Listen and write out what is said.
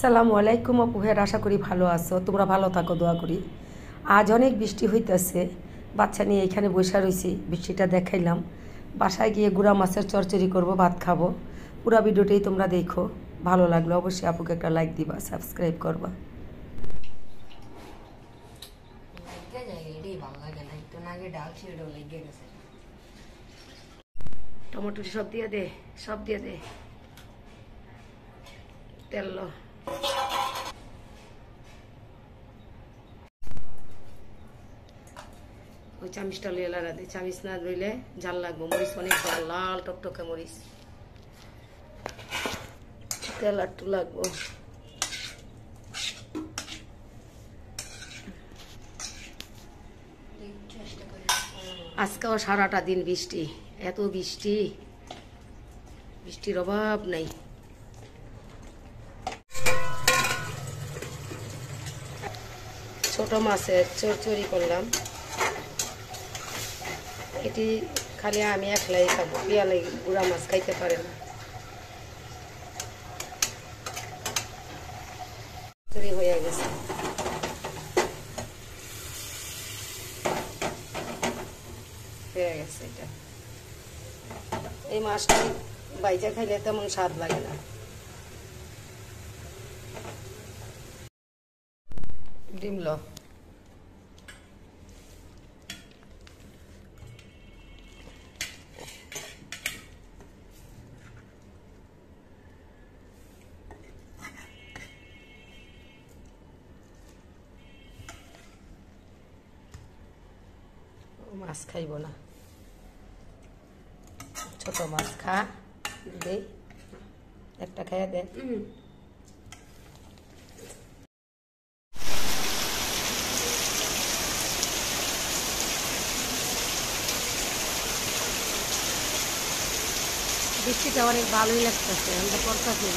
আসসালামু আলাইকুম আপুহের, আশা করি ভালো আছো। তোমরা ভালো থাকো, দোয়া করি। আজ অনেক বৃষ্টি হইতেছে, বাচ্চা নিয়ে এখানে বসে রয়েছি। বৃষ্টিটা দেখাইলাম। বাসায় গিয়ে গুঁড়া মাছের চচ্চড়ি করব, ভাত খাবো। পুরো ভিডিওটাই তোমরা দেখো। ভালো লাগলো অবশ্যই আপুকে একটা লাইক দিবা, সাবস্ক্রাইব করবা। টমেটো সব দিয়ে দে, সব দিয়ে দে, তেল ওই চামিচটা লইয়ে লাড়া দে। চামিচ না রইলে জাল লাগবো। মরিচ অনেক জাল, লাল টকটকে মরিচ। তেল একটু লাগবো। আজকেও সারাটা দিন বৃষ্টি, এত বৃষ্টি, বৃষ্টির অভাব নাই। ছোট মাছের চচ্চড়ি করলাম। এটি খালি আমি একলাই খাবো, পিয়ালে গুঁড়া মাছ খাইতে পারে না। চচ্চড়ি হয়ে গেছে। হয়ে গেছে এটা। এই মাছটা বাইজা খাইলে তেমন স্বাদ লাগে না। ডিম লো মাছ খাইব না, ছোট মাছ খা দে, একটা খাইয়া দে। বৃষ্টিটা অনেক ভালোই লাগতেছে, আমরা করতেছি।